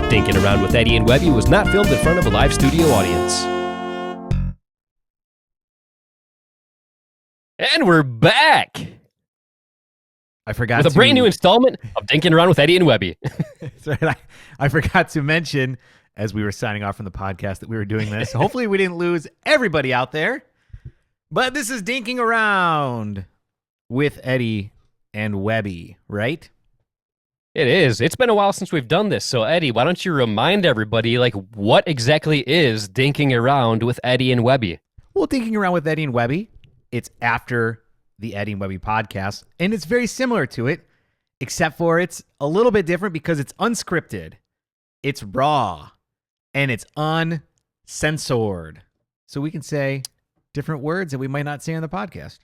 Dinking Around with Eddie and Webby was not filmed in front of a live studio audience. And we're back! I forgot with a brand new installment of Dinking Around with Eddie and Webby. That's right. I forgot to mention, as we were signing off from the podcast, that we were doing this. Hopefully we didn't lose everybody out there. But this is Dinking Around with Eddie and Webby, right? It is. It's been a while since we've done this. So, Eddie, why don't you remind everybody, what exactly is Dinking Around with Eddie and Webby? Well, Dinking Around with Eddie and Webby, it's after the Eddie and Webby podcast, and it's very similar to it, except for it's a little bit different because it's unscripted, it's raw, and it's uncensored. So we can say different words that we might not say on the podcast.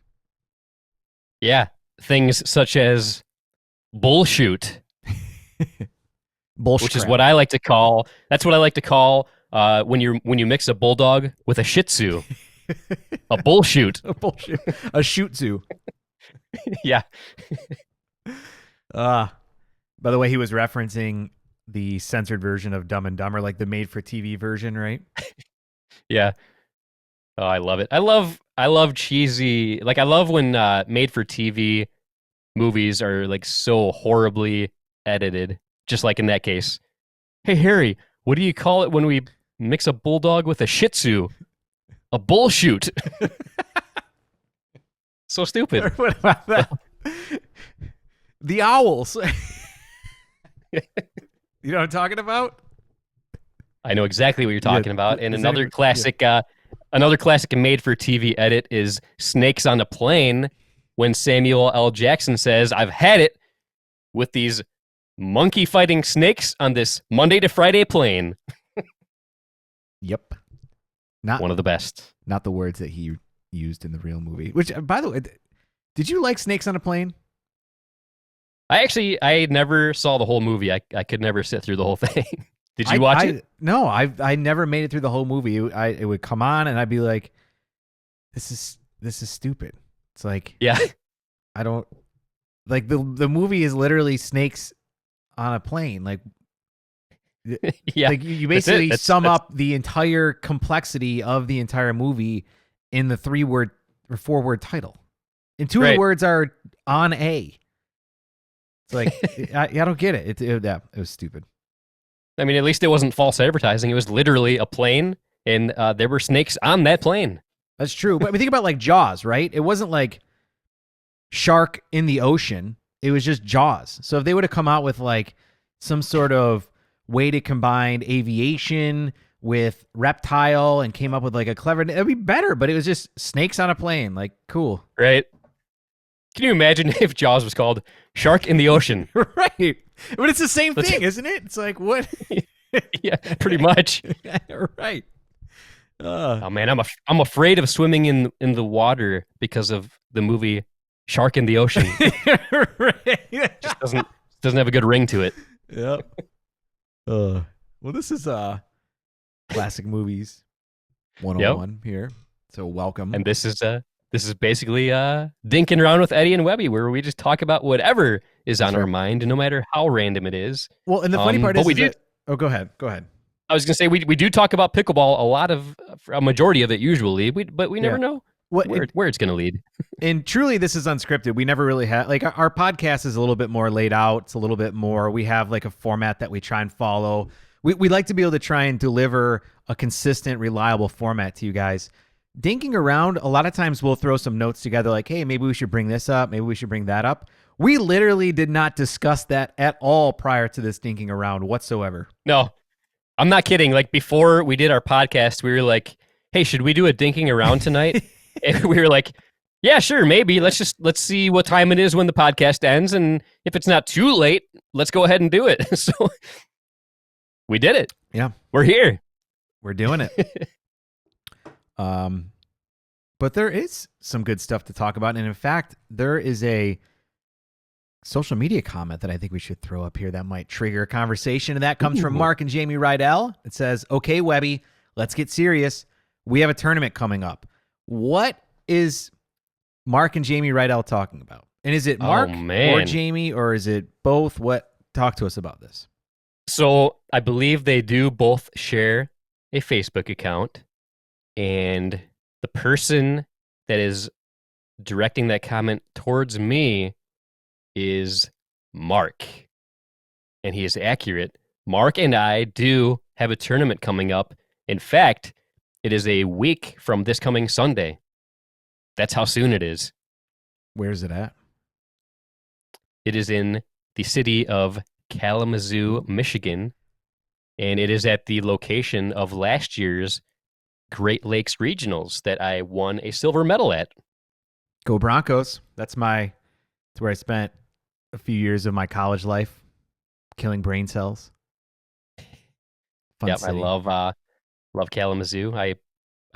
Yeah, things such as bullshoot. Bullshit. Which is what I like to call. That's what I like to call when you mix a bulldog with a Shih Tzu. A bullshoot. A bullshoot. A shoot-zoo. Yeah. By the way, he was referencing the censored version of Dumb and Dumber, like the made-for-TV version, right? Yeah. Oh, I love it. I love cheesy. I love when made-for-TV movies are so horribly edited. Just like in that case. Hey, Harry, what do you call it when we mix a bulldog with a Shih Tzu? A bullshoot. So stupid. What about that? The owls. You know what I'm talking about? I know exactly what you're talking about. And another classic made-for-TV edit is Snakes on a Plane, when Samuel L. Jackson says, "I've had it with these monkey fighting snakes on this Monday to Friday plane." Yep. Not one of the best. Not the words that he used in the real movie. Which, by the way, did you like Snakes on a Plane? I never saw the whole movie. I could never sit through the whole thing. Did you watch it? No, I never made it through the whole movie. It would come on and I'd be like, this is stupid. It's like, yeah, I don't like the movie is literally snakes on a plane. Yeah, you basically sum up the entire complexity of the entire movie in the 3-word or 4-word title. And 2 of the words are on a. It's like, I don't get it. It was stupid. I mean, at least it wasn't false advertising. It was literally a plane, and there were snakes on that plane. That's true. But I mean, think about Jaws, right? It wasn't like shark in the ocean. It was just Jaws. So if they would have come out with some sort of way to combine aviation with reptile and came up with a clever, it'd be better. But it was just snakes on a plane. Cool. Right. Can you imagine if Jaws was called Shark in the Ocean? Right. But it's the same thing, isn't it? It's like, what? Yeah, pretty much. Right. Oh man, I'm afraid of swimming in the water because of the movie Shark in the Ocean. Right. Just doesn't have a good ring to it. Yep. Well, this is classic movies 101 here. So welcome. And this is basically Dinking Around with Eddie and Webby, where we just talk about whatever is on our mind, no matter how random it is. Well, and the funny part is, oh, go ahead. I was going to say, we do talk about pickleball a majority of it usually, but we never know where it's going to lead. And truly, this is unscripted. We never really have, our podcast is a little bit more laid out. It's a little bit more, we have a format that we try and follow. We like to be able to try and deliver a consistent, reliable format to you guys. Dinking Around, a lot of times we'll throw some notes together hey, maybe we should bring this up. Maybe we should bring that up. We literally did not discuss that at all prior to this Dinking Around whatsoever. No. I'm not kidding. Before we did our podcast, we were like, hey, should we do a dinking around tonight? And we were like, yeah, sure, maybe. Let's see what time it is when the podcast ends, and if it's not too late, let's go ahead and do it. So we did it. Yeah, We're here. we're doing it. But there is some good stuff to talk about, and in fact, there is a social media comment that I think we should throw up here that might trigger a conversation, and that comes from Mark and Jamie Riedel. It says, "Okay, Webby, let's get serious. We have a tournament coming up. What is Mark and Jamie Riedel talking about? And is it Mark or Jamie, or is it both? Talk to us about this." So I believe they do both share a Facebook account, and the person that is directing that comment towards me is Mark. And he is accurate. Mark and I do have a tournament coming up. In fact, it is a week from this coming Sunday. That's how soon it is. Where's it at? It is in the city of Kalamazoo, Michigan, and it is at the location of last year's Great Lakes Regionals that I won a silver medal at. Go Broncos. That's where I spent a few years of my college life, killing brain cells. Yep, city. I love Kalamazoo. I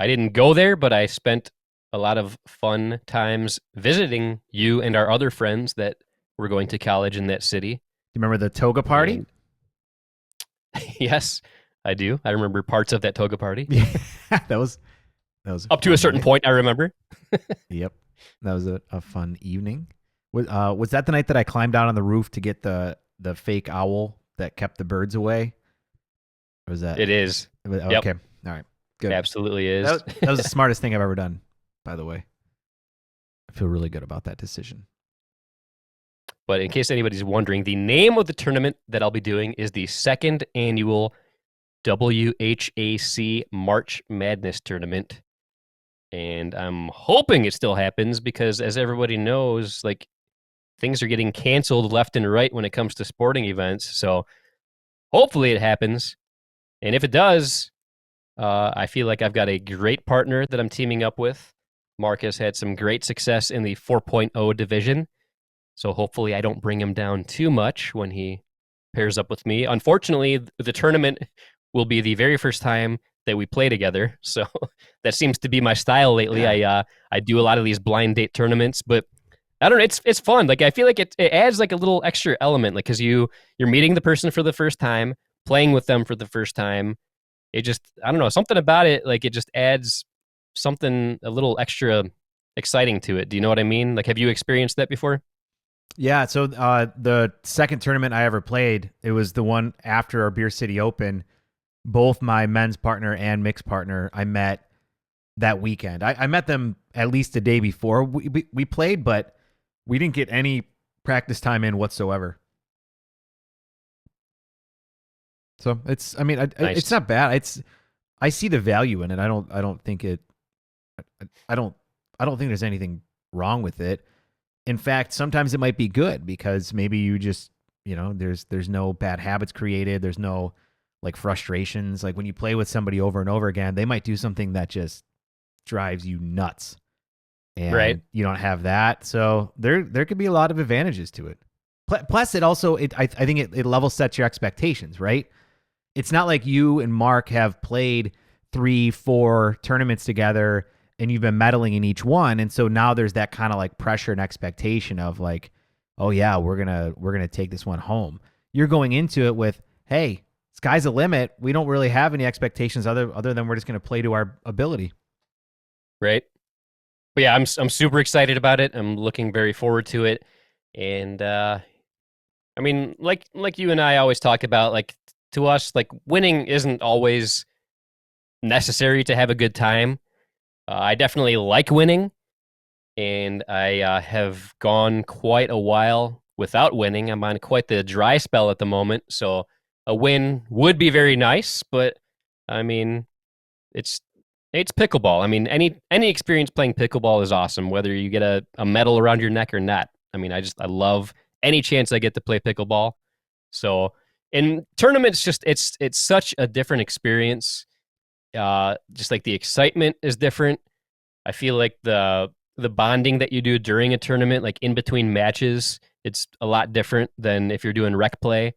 didn't go there, but I spent a lot of fun times visiting you and our other friends that were going to college in that city. Do you remember the Toga Party? Yes, I do. I remember parts of that Toga Party. Yeah, that was up to a certain point. I remember. Yep, that was a fun evening. Was that the night that I climbed out on the roof to get the fake owl that kept the birds away? Or was that? It is. Okay, yep. All right, good. It absolutely is. That was the smartest thing I've ever done. By the way, I feel really good about that decision. But in case anybody's wondering, the name of the tournament that I'll be doing is the second annual WHAC March Madness Tournament. And I'm hoping it still happens because, as everybody knows, like, things are getting canceled left and right when it comes to sporting events. So hopefully it happens. And if it does, I feel like I've got a great partner that I'm teaming up with. Mark has had some great success in the 4.0 division. So hopefully I don't bring him down too much when he pairs up with me. Unfortunately, the tournament will be the very first time that we play together. So that seems to be my style lately. Yeah. I do a lot of these blind date tournaments, but I don't know. It's fun. Like, I feel like it adds like a little extra element, like, because you're meeting the person for the first time, playing with them for the first time. It just, I don't know, something about it. Like, it just adds something a little extra exciting to it. Do you know what I mean? Like, have you experienced that before? Yeah, so the second tournament I ever played, it was the one after our Beer City Open. Both my men's partner and mixed partner, I met that weekend. I met them at least a day before we played, but we didn't get any practice time in whatsoever. So it's not bad. I see the value in it. I don't think there's anything wrong with it. In fact, sometimes it might be good because maybe you just, there's no bad habits created. There's no like frustrations. Like when you play with somebody over and over again, they might do something that just drives you nuts. And right. You don't have that. So there could be a lot of advantages to it. Plus it also, I think it level sets your expectations, right? It's not like you and Mark have played 3-4 tournaments together and you've been medaling in each one. And so now there's that kind of like pressure and expectation of like, oh yeah, we're going to take this one home. You're going into it with, hey, sky's the limit. We don't really have any expectations other than we're just going to play to our ability. Right. But yeah, I'm super excited about it. I'm looking very forward to it. And I mean, like you and I always talk about, like, to us, like, winning isn't always necessary to have a good time. I definitely like winning, and I have gone quite a while without winning. I'm on quite the dry spell at the moment, so a win would be very nice, but I mean, it's pickleball. I mean, any experience playing pickleball is awesome, whether you get a medal around your neck or not. I mean, I love any chance I get to play pickleball. So in tournaments, just it's such a different experience. Just like the excitement is different. I feel like the bonding that you do during a tournament, like in between matches, it's a lot different than if you're doing rec play.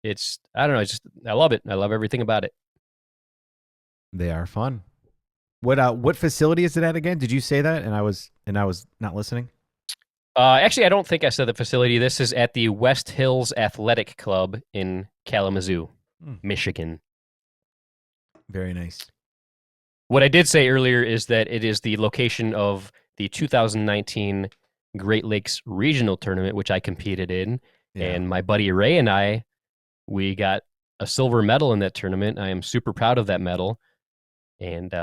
It's I don't know, it's just I love it. I love everything about it. They are fun. What facility is it at again? Did you say that? And I was not listening. Actually, I don't think I said the facility. This is at the West Hills Athletic Club in Kalamazoo, Hmm. Michigan. Very nice. What I did say earlier is that it is the location of the 2019 Great Lakes Regional Tournament, which I competed in. Yeah. And my buddy Ray and I, we got a silver medal in that tournament. I am super proud of that medal. And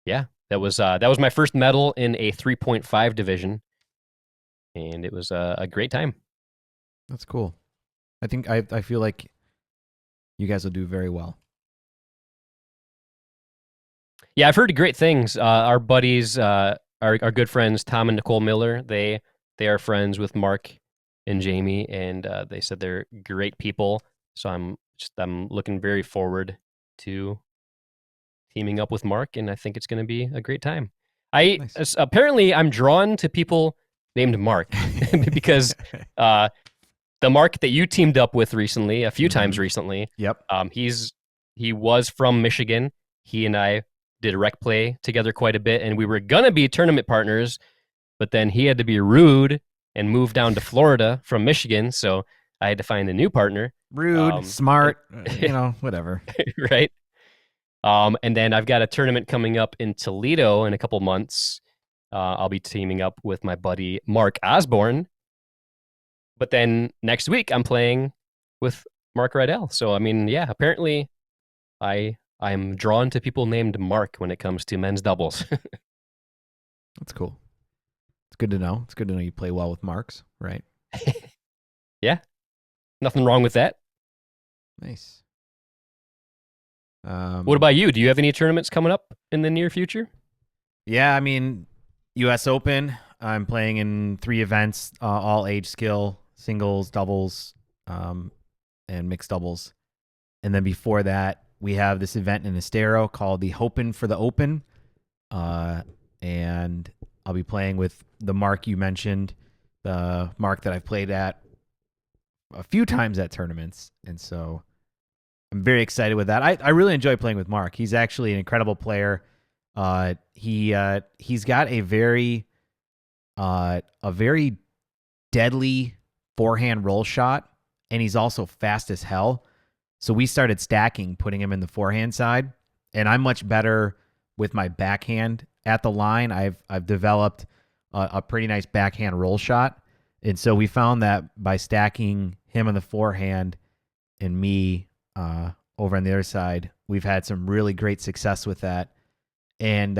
yeah, that was my first medal in a 3.5 division, and it was a great time. That's cool. I feel like you guys will do very well. Yeah, I've heard great things. Our buddies, our good friends Tom and Nicole Miller, they are friends with Mark and Jamie, and they said they're great people. So I'm looking very forward to teaming up with Mark, and I think it's going to be a great time. Nice. Apparently I'm drawn to people named Mark because uh, the Mark that you teamed up with recently, a few times Mm-hmm. recently, Yep. he was from Michigan. He and I did rec play together quite a bit, and we were gonna be tournament partners, but then he had to be rude and move down to Florida from Michigan, so I had to find a new partner. Rude, Um, smart, whatever. right. And then I've got a tournament coming up in Toledo in a couple months. I'll be teaming up with my buddy Mark Osborne. But then next week I'm playing with Mark Riedel. So I mean, yeah, apparently I'm drawn to people named Mark when it comes to men's doubles. That's cool. It's good to know. It's good to know you play well with marks, right? Yeah, nothing wrong with that. Nice. What about you? Do you have any tournaments coming up in the near future? Yeah, I mean, U.S. Open. I'm playing in 3 events, all age skill, singles, doubles, and mixed doubles. And then before that, we have this event in Estero called the Hopin for the Open. And I'll be playing with the Mark you mentioned, the Mark that I've played at a few times at tournaments. And so I'm very excited with that. I really enjoy playing with Mark. He's actually an incredible player. He's got a very deadly forehand roll shot, and he's also fast as hell. So we started stacking, putting him in the forehand side, and I'm much better with my backhand at the line. I've developed a pretty nice backhand roll shot, and so we found that by stacking him on the forehand and me over on the other side, we've had some really great success with that. And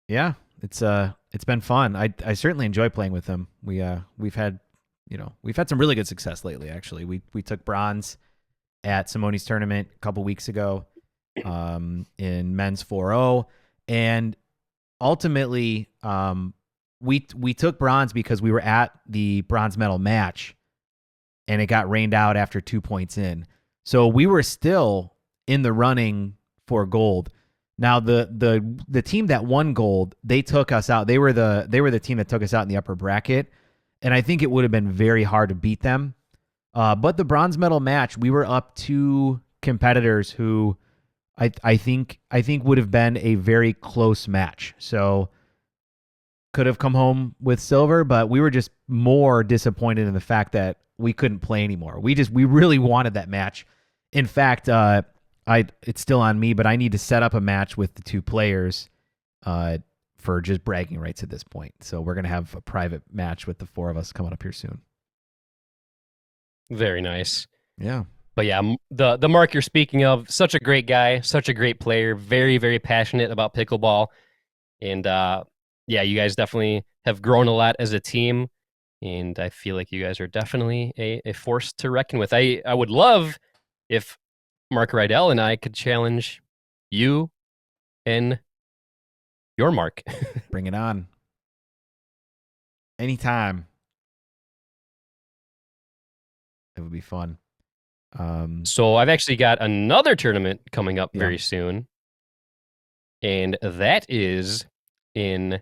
yeah, it's been fun. I certainly enjoy playing with him. We've had some really good success lately. Actually, we took bronze at Simone's tournament a couple weeks ago in men's 4-0, and ultimately we took bronze because we were at the bronze medal match, and it got rained out after 2 points in. So we were still in the running for gold. Now the team that won gold, they took us out. They were the team that took us out in the upper bracket, and I think it would have been very hard to beat them. But the bronze medal match, we were up 2 competitors who I think would have been a very close match. So could have come home with silver, but we were just more disappointed in the fact that we couldn't play anymore. We really wanted that match. In fact, it's still on me, but I need to set up a match with the 2 players for just bragging rights at this point. So we're gonna have a private match with the 4 of us coming up here soon. Very nice. Yeah. But yeah, the Mark you're speaking of, such a great guy, such a great player, very very passionate about pickleball, and yeah, you guys definitely have grown a lot as a team, and I feel like you guys are definitely a force to reckon with. I would love if Mark Riedel and I could challenge you and your Mark. Bring it on. Anytime. It would be fun. So I've actually got another tournament coming up Yeah. very soon, and that is in.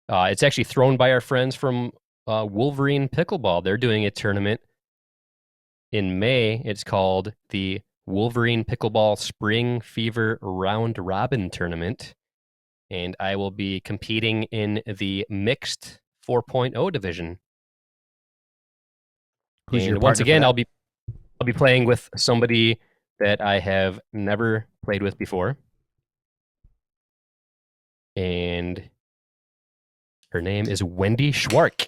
It's actually thrown by our friends from Wolverine Pickleball. They're doing a tournament in May. It's called the Wolverine Pickleball Spring Fever Round Robin Tournament, and I will be competing in the mixed 4.0 division. Who's your And once partner for again, that? I'll be playing with somebody that I have never played with before, and her name is Wendy Schwark.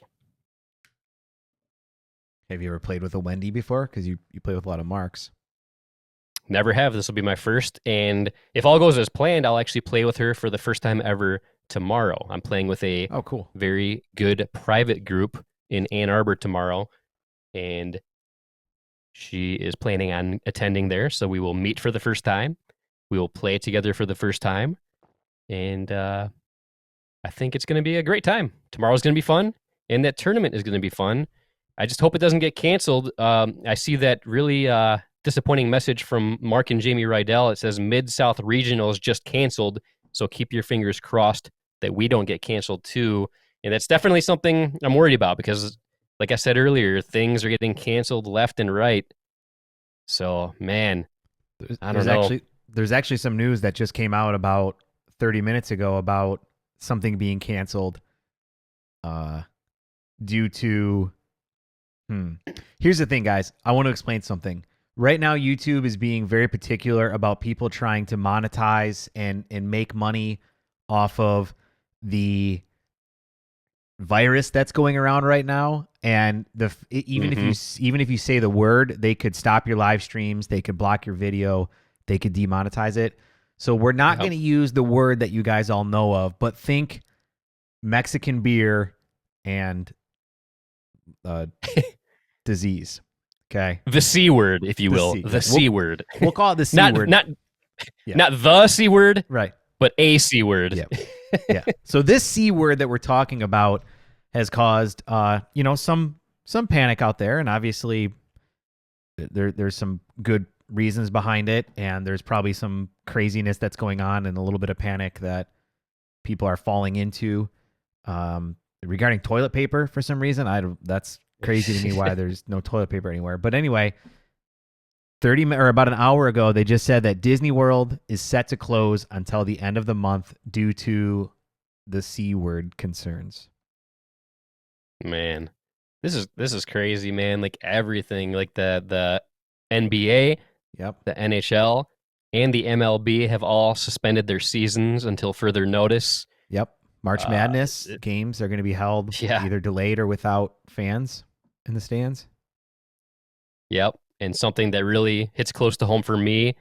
Have you ever played with a Wendy before? Because you play with a lot of Marks. Never have. This will be my first. And if all goes as planned, I'll actually play with her for the first time ever tomorrow. I'm playing with a Oh, cool. very good private group in Ann Arbor tomorrow. And she is planning on attending there. So we will meet for the first time. We will play together for the first time. And I think it's going to be a great time. Tomorrow's going to be fun. And that tournament is going to be fun. I just hope it doesn't get canceled. I see that really disappointing message from Mark and Jamie Riedel. It says Mid-South Regionals just canceled, so keep your fingers crossed that we don't get canceled too. And that's definitely something I'm worried about because, like I said earlier, things are getting canceled left and right. So, man, I don't know. There's actually some news that just came out about 30 minutes ago about something being canceled due to Here's the thing, guys. I want to explain something. Right now, YouTube is being very particular about people trying to monetize and make money off of the virus that's going around right now. And even if you say the word, they could stop your live streams, they could block your video, they could demonetize it. So we're not going to use the word that you guys all know of, but think Mexican beer and disease. Okay. The C word, if you will. The C word. We'll call it the C word. Not the C word, right, but a C word. Yeah. Yeah. So this C word that we're talking about has caused some panic out there, and obviously there's some good reasons behind it, and there's probably some craziness that's going on and a little bit of panic that people are falling into regarding toilet paper for some reason. That's crazy to me why there's no toilet paper anywhere. But anyway, about an hour ago, they just said that Disney World is set to close until the end of the month due to the C word concerns. Man, this is crazy, man. Like everything, like the NBA, the NHL, and the MLB have all suspended their seasons until further notice. March Madness games are going to be held either delayed or without fans in the stands. And something that really hits close to home for me,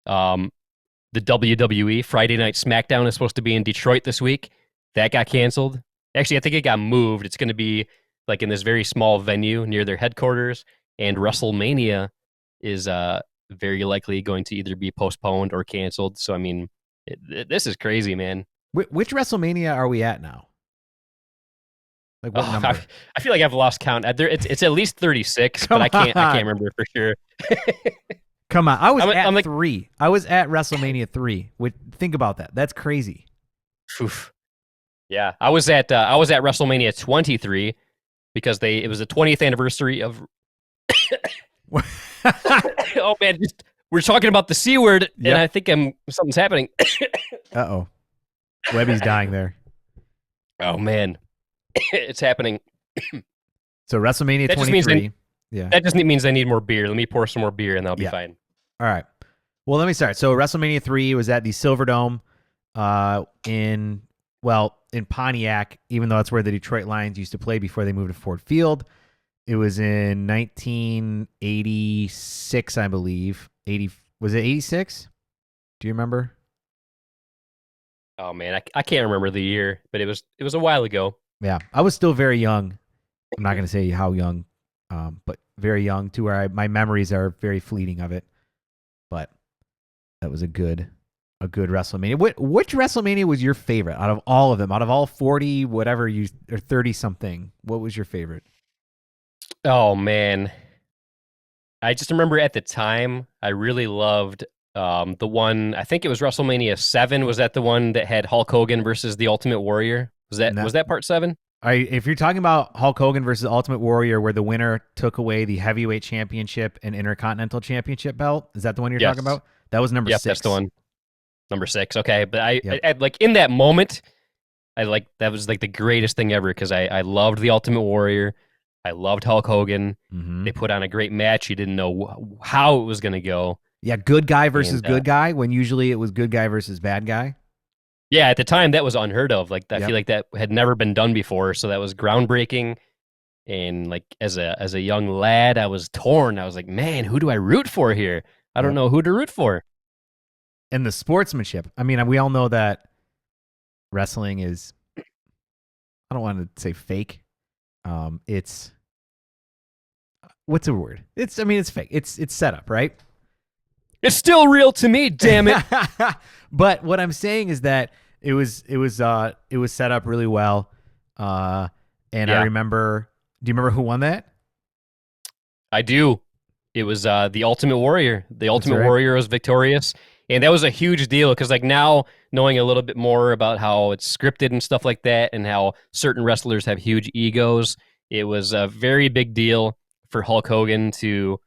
the WWE Friday Night SmackDown is supposed to be in Detroit this week. That got canceled. Actually, I think it got moved. It's going to be like in this very small venue near their headquarters, and Wrestlemania is very likely going to either be postponed or canceled. So, I mean, this is crazy, man. Which WrestleMania are we at now? Like what number? I feel like I've lost count. It's at least 36, but I can't remember for sure. Come on, I was at 3. I was at WrestleMania 3. Think about that. That's crazy. Oof. Yeah, I was at WrestleMania 23 because it was the 20th anniversary of. Oh man, we're talking about the C word, and I think something's happening. Uh-oh. Webby's dying there. Oh man, it's happening. So WrestleMania 23. That just means I need more beer. Let me pour some more beer, and I'll be fine. All right. Well, let me start. So WrestleMania 3 was at the Silverdome, in Pontiac, even though that's where the Detroit Lions used to play before they moved to Ford Field. It was in 1986, I believe. Was it 86? Do you remember? Oh man, I can't remember the year, but it was a while ago. Yeah, I was still very young. I'm not going to say how young, but very young to where my memories are very fleeting of it. But that was a good WrestleMania. Which WrestleMania was your favorite out of all of them? Out of all 40, whatever or 30 something, what was your favorite? Oh man, I just remember at the time I really loved the one. I think it was WrestleMania 7. Was that the one that had Hulk Hogan versus the Ultimate Warrior? No, Was that part 7? if you're talking about Hulk Hogan versus Ultimate Warrior, where the winner took away the heavyweight championship and intercontinental championship belt, is that the one you're talking Yes. about? That was number Yep, that's the 6. one. Number 6. Okay, but Yep. I like in that moment, I like that was like the greatest thing ever because I loved the Ultimate Warrior. I loved Hulk Hogan. Mm-hmm. They put on a great match. You didn't know how it was going to go. Yeah, good guy versus And good guy, when usually it was good guy versus bad guy. yeah, at the time that was unheard of. Like I feel Yep. like that had never been done before, so that was groundbreaking. And like as a young lad, I was torn. I was like, man, who do I root for here? I don't Yep. know who to root for. And the sportsmanship. I mean, we all know that wrestling is, I don't want to say fake. It's, what's a word? It's fake. It's set up, right? It's still real to me, damn it. But what I'm saying is that it was set up really well. And I Yeah, remember, do you remember who won that? I do. It was the Ultimate Warrior. The That's Ultimate right. Warrior was victorious, and that was a huge deal because like now knowing a little bit more about how it's scripted and stuff like that, and how certain wrestlers have huge egos, it was a very big deal for Hulk Hogan to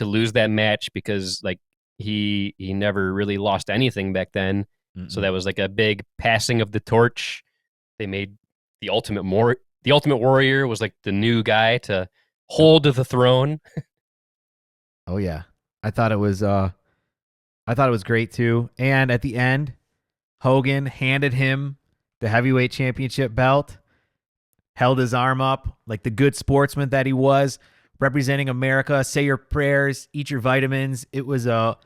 lose that match because like he never really lost anything back then. So Mm-mm. that was like a big passing of the torch. They made the Ultimate Warrior was like the new guy to hold the throne. Oh yeah. I thought it was I thought it was great too. And at the end, Hogan handed him the heavyweight championship belt, held his arm up like the good sportsman that he was, representing America. Say your prayers, eat your vitamins. It was a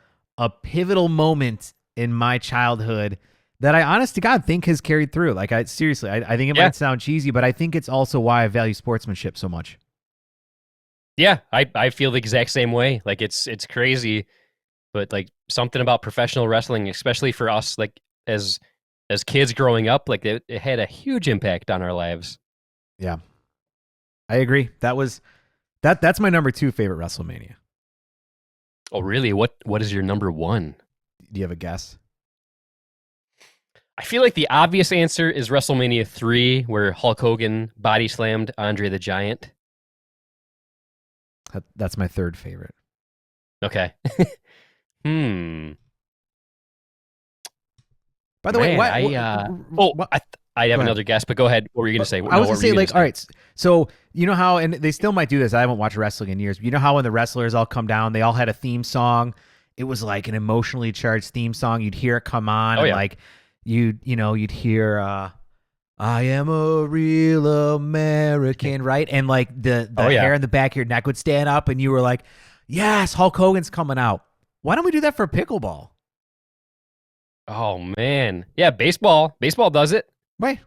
pivotal moment in my childhood that I honest to God think has carried through. Like I seriously, I think it Yeah, might sound cheesy, but I think it's also why I value sportsmanship so much. yeah, I feel the exact same way. Like it's crazy, but like something about professional wrestling, especially for us, like as as kids growing up, like it had a huge impact on our lives. Yeah, I agree. That's my number 2 favorite WrestleMania. Oh, really? What is your number one? Do you have a guess? I feel like the obvious answer is WrestleMania 3, where Hulk Hogan body slammed Andre the Giant. That's my 3rd favorite. Okay. Hmm. By the way, Man, what I have go ahead. another guess, but go ahead. What were you gonna say? I No, was what gonna were you say, gonna like, all say? right, so you know how, and they still might do this. I haven't watched wrestling in years. But you know how when the wrestlers all come down, they all had a theme song. It was like an emotionally charged theme song. You'd hear it come on, Oh and yeah. like you'd hear "I am a real American," right? And like Oh the yeah. hair in the back of your neck would stand up, and you were like, "Yes, Hulk Hogan's coming out." Why don't we do that for pickleball? Oh man. Yeah, baseball. Baseball does it. Why?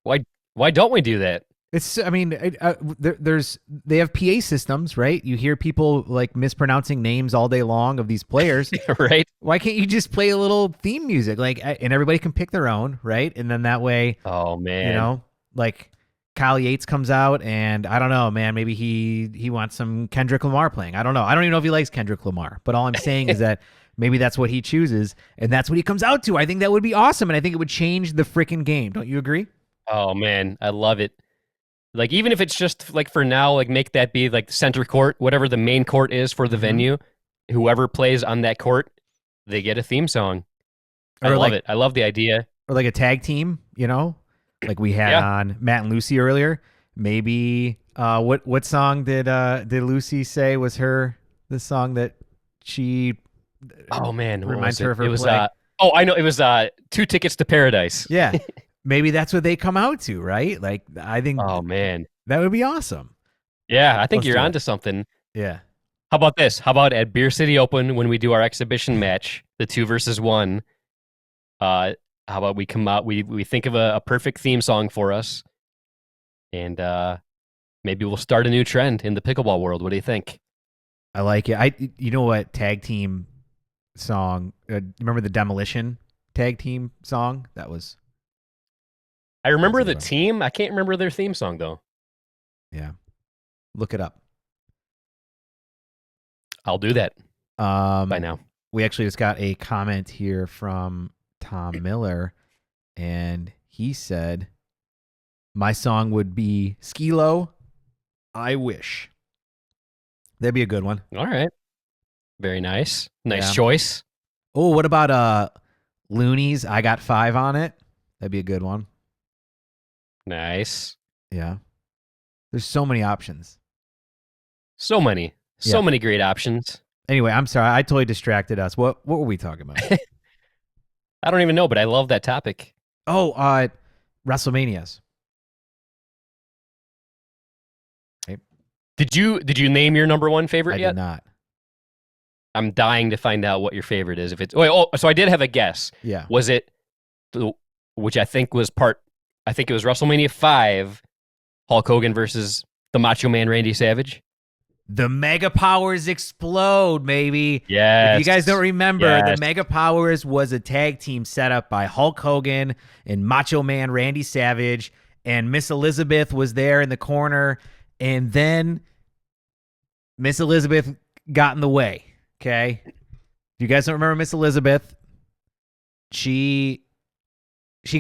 Why why don't we do that? It's, I mean, they have PA systems, right? You hear people like mispronouncing names all day long of these players. Right? Why can't you just play a little theme music, like, and everybody can pick their own, right? And then that way, Oh man. like Kyle Yates comes out, and I don't know, man, maybe he wants some Kendrick Lamar playing. I don't know. I don't even know if he likes Kendrick Lamar, but all I'm saying is that maybe that's what he chooses, and that's what he comes out to. I think that would be awesome, and I think it would change the freaking game. Don't you agree? Oh man, I love it. Like even if it's just like for now, like make that be like the center court, whatever the main court is for the Mm-hmm. venue. Whoever plays on that court, they get a theme song. I Or love like it. I love the idea. or like a tag team, like we had Yeah. on Matt and Lucy earlier. Maybe what song did Lucy say was her the song that she Oh man, what reminds was her it? of It her was play? oh, I know. It was Two Tickets to Paradise. Yeah. Maybe that's what they come out to, right? Like I think Oh man. that would be awesome. Yeah, I think Let's you're do it. onto something. Yeah. How about this? How about at Beer City Open when we do our exhibition match, the 2 versus 1? Uh, how about we come out? We think of a perfect theme song for us, and maybe we'll start a new trend in the pickleball world. What do you think? I like it. I You know what tag team song? Remember the Demolition tag team song? I That was remember a good the one. team. I can't remember their theme song though. Yeah. Look it up. I'll do that by Um, now. we actually just got a comment here from Tom Miller, and he said, "My song would be Skilo. I wish." That'd be a good one. All right. Very nice. Nice Yeah. choice. Oh, what about Loonies? I got 5 on it. That'd be a good one. Nice. Yeah. There's so many options. So many. Yeah. So many great options. Anyway, I'm sorry. I totally distracted us. What were we talking about? I don't even know, but I love that topic. Oh, WrestleManias. Okay. Did you name your number one favorite I yet? did not. I'm dying to find out what your favorite is. If it's so I did have a guess. Yeah. Was it which I think was I think it was WrestleMania 5, Hulk Hogan versus the Macho Man Randy Savage? The Mega Powers explode, maybe. If you Yes. guys don't remember, the Yes. Mega Powers was a tag team set up by Hulk Hogan and Macho Man Randy Savage, and Miss Elizabeth was there in the corner, and then Miss Elizabeth got in the way. Okay, if you guys don't remember Miss Elizabeth, she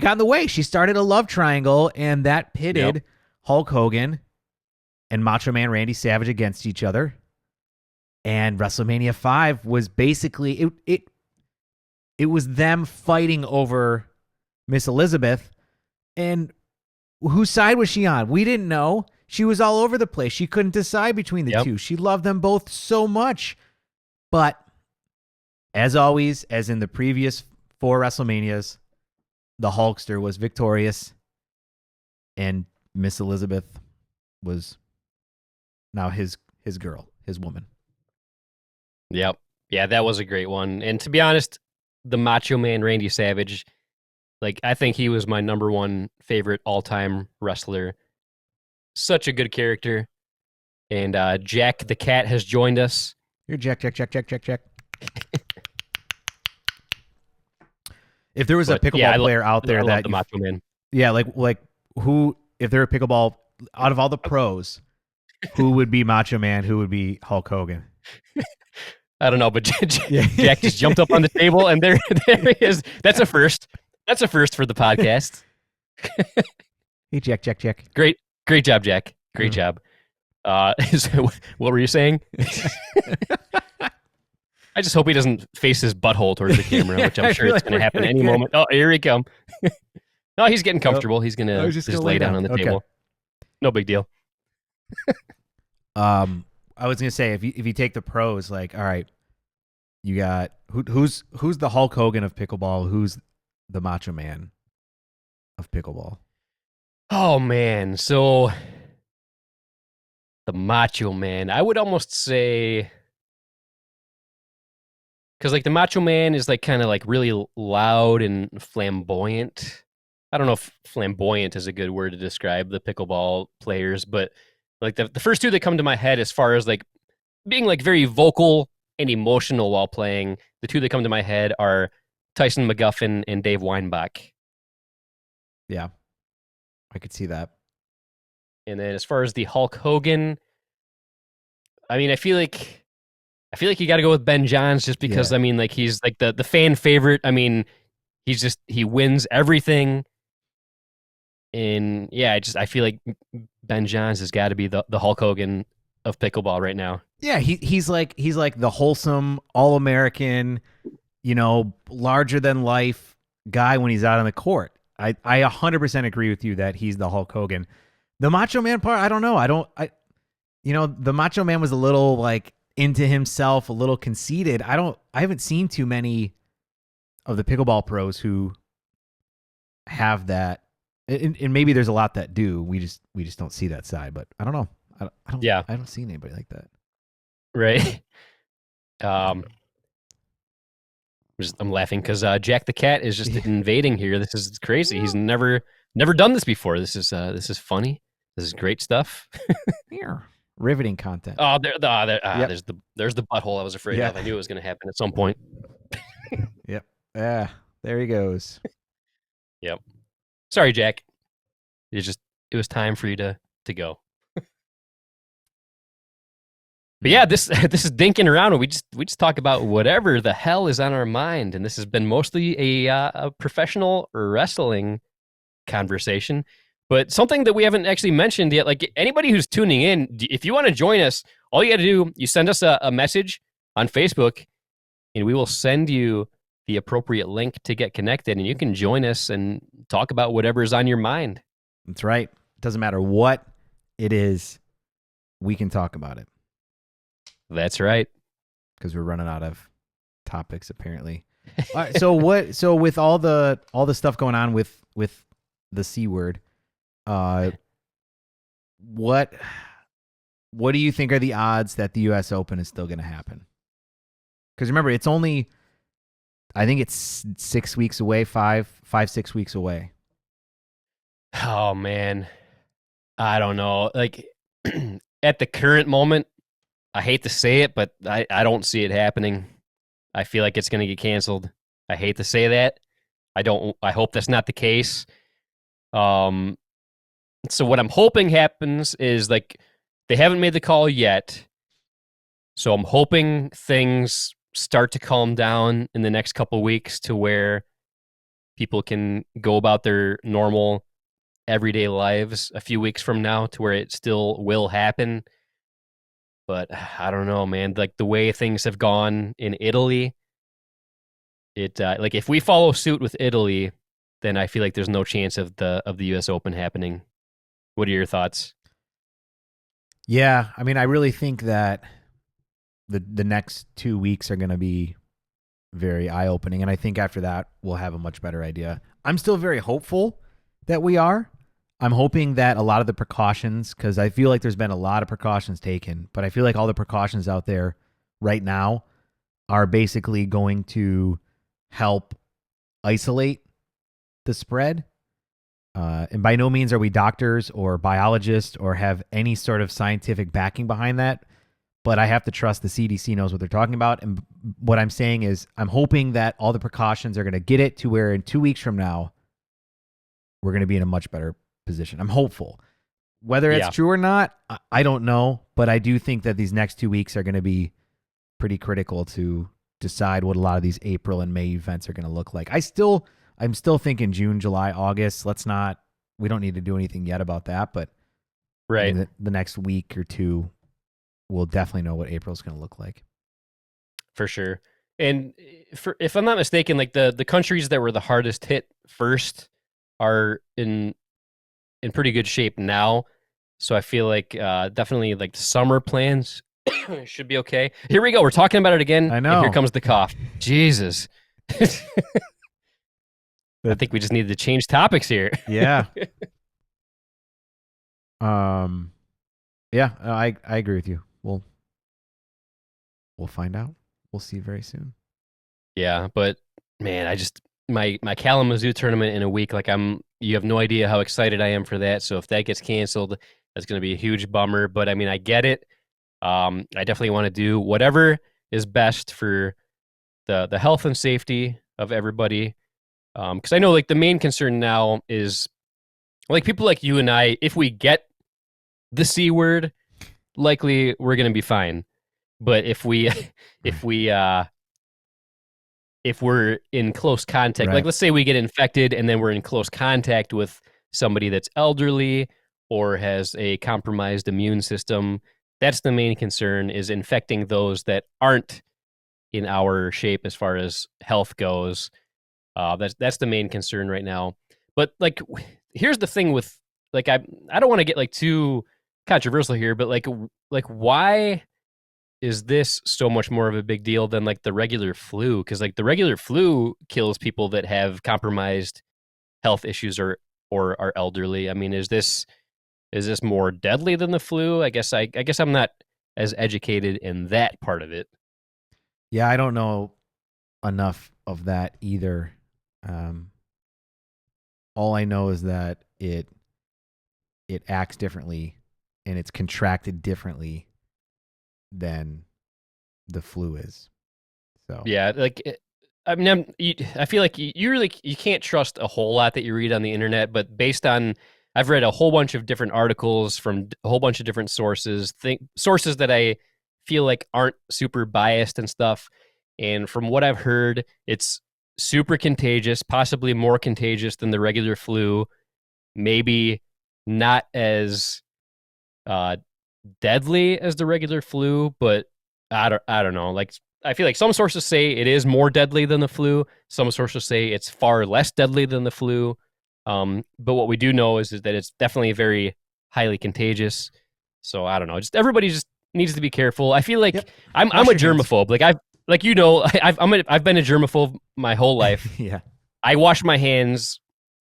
got in the way. She started a love triangle, and that pitted Hulk Hogan and Macho Man Randy Savage against each other. And WrestleMania 5 was basically it was them fighting over Miss Elizabeth. And whose side was she on? We didn't know. She was all over the place. She couldn't decide between the two. She loved them both so much. But as always, as in the previous 4 WrestleManias, the Hulkster was victorious, and Miss Elizabeth was now his girl, his woman. Yep. Yeah, that was a great one. And to be honest, the Macho Man Randy Savage, like I think he was my number one favorite all-time wrestler. Such a good character. And Jack the Cat has joined us. You're Jack. If there was a pickleball player out there that the Macho Man. Yeah, like who, if they're a pickleball, out of all the pros, who would be Macho Man? Who would be Hulk Hogan? I don't know, but Jack just jumped up on the table, and there he is. That's a first. That's a first for the podcast. Hey, Jack. Great job, Jack. Great job. So what were you saying? I just hope he doesn't face his butthole towards the camera, which I'm sure it's going to happen any moment. Oh, here he come. No, he's getting comfortable. He's going to just lay down on the table. No big deal. I was going to say, if you take the pros, like, all right, you got who's the Hulk Hogan of pickleball? Who's the Macho Man of pickleball? Oh man, so the Macho Man, I would almost say, because like the Macho Man is like kind of like really loud and flamboyant. I don't know if flamboyant is a good word to describe the pickleball players, but like the first two that come to my head as far as like being like very vocal and emotional while playing, the two that come to my head are Tyson McGuffin and Dave Weinbach. Yeah, I could see that. And then as far as the Hulk Hogan, I mean, I feel like you got to go with Ben Johns just because I mean, like he's like the fan favorite. I mean, he wins everything. And yeah, I feel like Ben Johns has got to be the Hulk Hogan of pickleball right now. Yeah, he's like the wholesome, all American, larger than life guy when he's out on the court. I 100% agree with you that he's the Hulk Hogan. The Macho Man part, I don't know. The Macho Man was a little like into himself, a little conceited. I haven't seen too many of the pickleball pros who have that. And maybe there's a lot that do. We just don't see that side, but I don't know. I don't see anybody like that. Right. I'm laughing because Jack the Cat is just invading here. This is crazy. He's never done this before. This is funny. This is great stuff. Riveting content. Oh, there's the butthole I was afraid of. I knew it was going to happen at some point. Yep. Yeah. There he goes. Yep. Sorry, Jack. It was time for you to go. But yeah, this this is Dinking Around, and we just talk about whatever the hell is on our mind, and this has been mostly a professional wrestling conversation, but something that we haven't actually mentioned yet. Like anybody who's tuning in, if you want to join us, all you got to do, you send us a message on Facebook, and we will send you the appropriate link to get connected, and you can join us and talk about whatever is on your mind. That's right. It doesn't matter what it is, we can talk about it. That's right. Because we're running out of topics apparently. All right, so with all the stuff going on with the C word, what do you think are the odds that the US Open is still going to happen? Because remember, it's only, I think it's 6 weeks away, 6 weeks away. Oh man, I don't know. Like at the current moment, I hate to say it, but I don't see it happening. I feel like it's going to get canceled. I hate to say that. I hope that's not the case. So what I'm hoping happens is, like, they haven't made the call yet. So I'm hoping things start to calm down in the next couple weeks to where people can go about their normal everyday lives a few weeks from now, to where it still will happen. But I don't know, man. Like the way things have gone in Italy, it like if we follow suit with Italy, then I feel like there's no chance of the US Open happening. What are your thoughts? Yeah, I mean, I really think that the next 2 weeks are going to be very eye-opening, and I think after that we'll have a much better idea. I'm still very hopeful that we are. I'm hoping that a lot of the precautions, because I feel like there's been a lot of precautions taken, but I feel like all the precautions out there right now are basically going to help isolate the spread. And by no means are we doctors or biologists or have any sort of scientific backing behind that, but I have to trust the CDC knows what they're talking about. And what I'm saying is I'm hoping that all the precautions are going to get it to where in 2 weeks from now, we're going to be in a much better position. I'm hopeful. Whether it's true or not, I don't know, but I do think that these next 2 weeks are going to be pretty critical to decide what a lot of these April and May events are going to look like. I'm still thinking June, July, August. We don't need to do anything yet about that, but right. I mean, the next week or two, we'll definitely know what April's going to look like. For sure. And if I'm not mistaken, like the countries that were the hardest hit first are in pretty good shape now. So I feel like definitely like summer plans should be okay. Here we go. We're talking about it again. I know. And here comes the cough. Jesus. I think we just needed to change topics here. Yeah. Yeah, I agree with you. We'll find out. We'll see very soon. Yeah, but man, I just my Kalamazoo tournament in a week, like you have no idea how excited I am for that. So if that gets canceled, that's going to be a huge bummer, but I mean, I get it. I definitely want to do whatever is best for the health and safety of everybody. Because I know, like, the main concern now is, like, people like you and I, if we get the C word, likely we're going to be fine. But if we're in close contact, Right. like let's say we get infected and then we're in close contact with somebody that's elderly or has a compromised immune system, that's the main concern, is infecting those that aren't in our shape as far as health goes. That's the main concern right now. But like, here's the thing with, like, I don't want to get like too controversial here, but like why is this so much more of a big deal than like the regular flu? Because like the regular flu kills people that have compromised health issues or are elderly. I mean, is this more deadly than the flu? I guess I'm not as educated in that part of it. Yeah, I don't know enough of that either. All I know is that it acts differently and it's contracted differently than the flu is. So yeah, like I mean, I feel like you really you can't trust a whole lot that you read on the internet, but based on I've read a whole bunch of different articles from a whole bunch of different sources, sources that I feel like aren't super biased and stuff. And from what I've heard, it's super contagious, possibly more contagious than the regular flu. Maybe not as uh, deadly as the regular flu, but I don't know. Like I feel like some sources say it is more deadly than the flu. Some sources say it's far less deadly than the flu. But what we do know is that it's definitely very highly contagious. So I don't know. Just everybody just needs to be careful. I feel like Yep. I'm Wash a your hands. germaphobe. Like I've been a germaphobe my whole life. Yeah. I wash my hands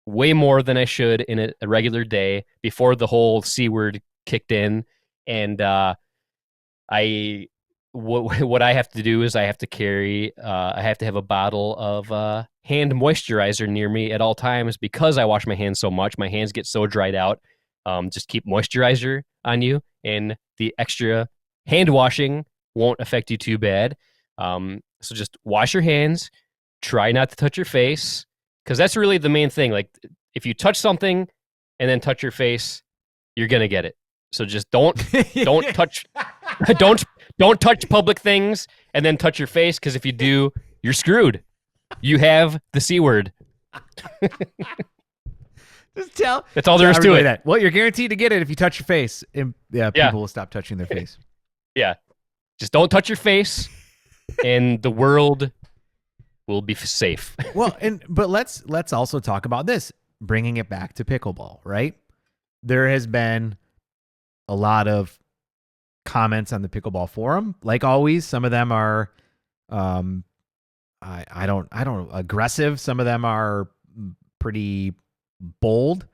way more than I should in a regular day before the whole C word kicked in. And I what I have to do is I have to carry I have to have a bottle of hand moisturizer near me at all times because I wash my hands so much. My hands get so dried out. Just keep moisturizer on you, and the extra hand washing won't affect you too bad. So just wash your hands. Try not to touch your face because that's really the main thing. Like if you touch something and then touch your face, you're gonna get it. So just don't touch don't don't touch public things and then touch your face because if you do, you're screwed. You have the C word. Just tell. That's all there is to everybody it. that. Well, you're guaranteed to get it if you touch your face. And, yeah, Yeah. people will stop touching their face. Yeah. Just don't touch your face and the world will be safe. Well, but let's also talk about this, bringing it back to pickleball, right? There has been a lot of comments on the Pickleball Forum. Like always, some of them are I don't aggressive, some of them are pretty bold,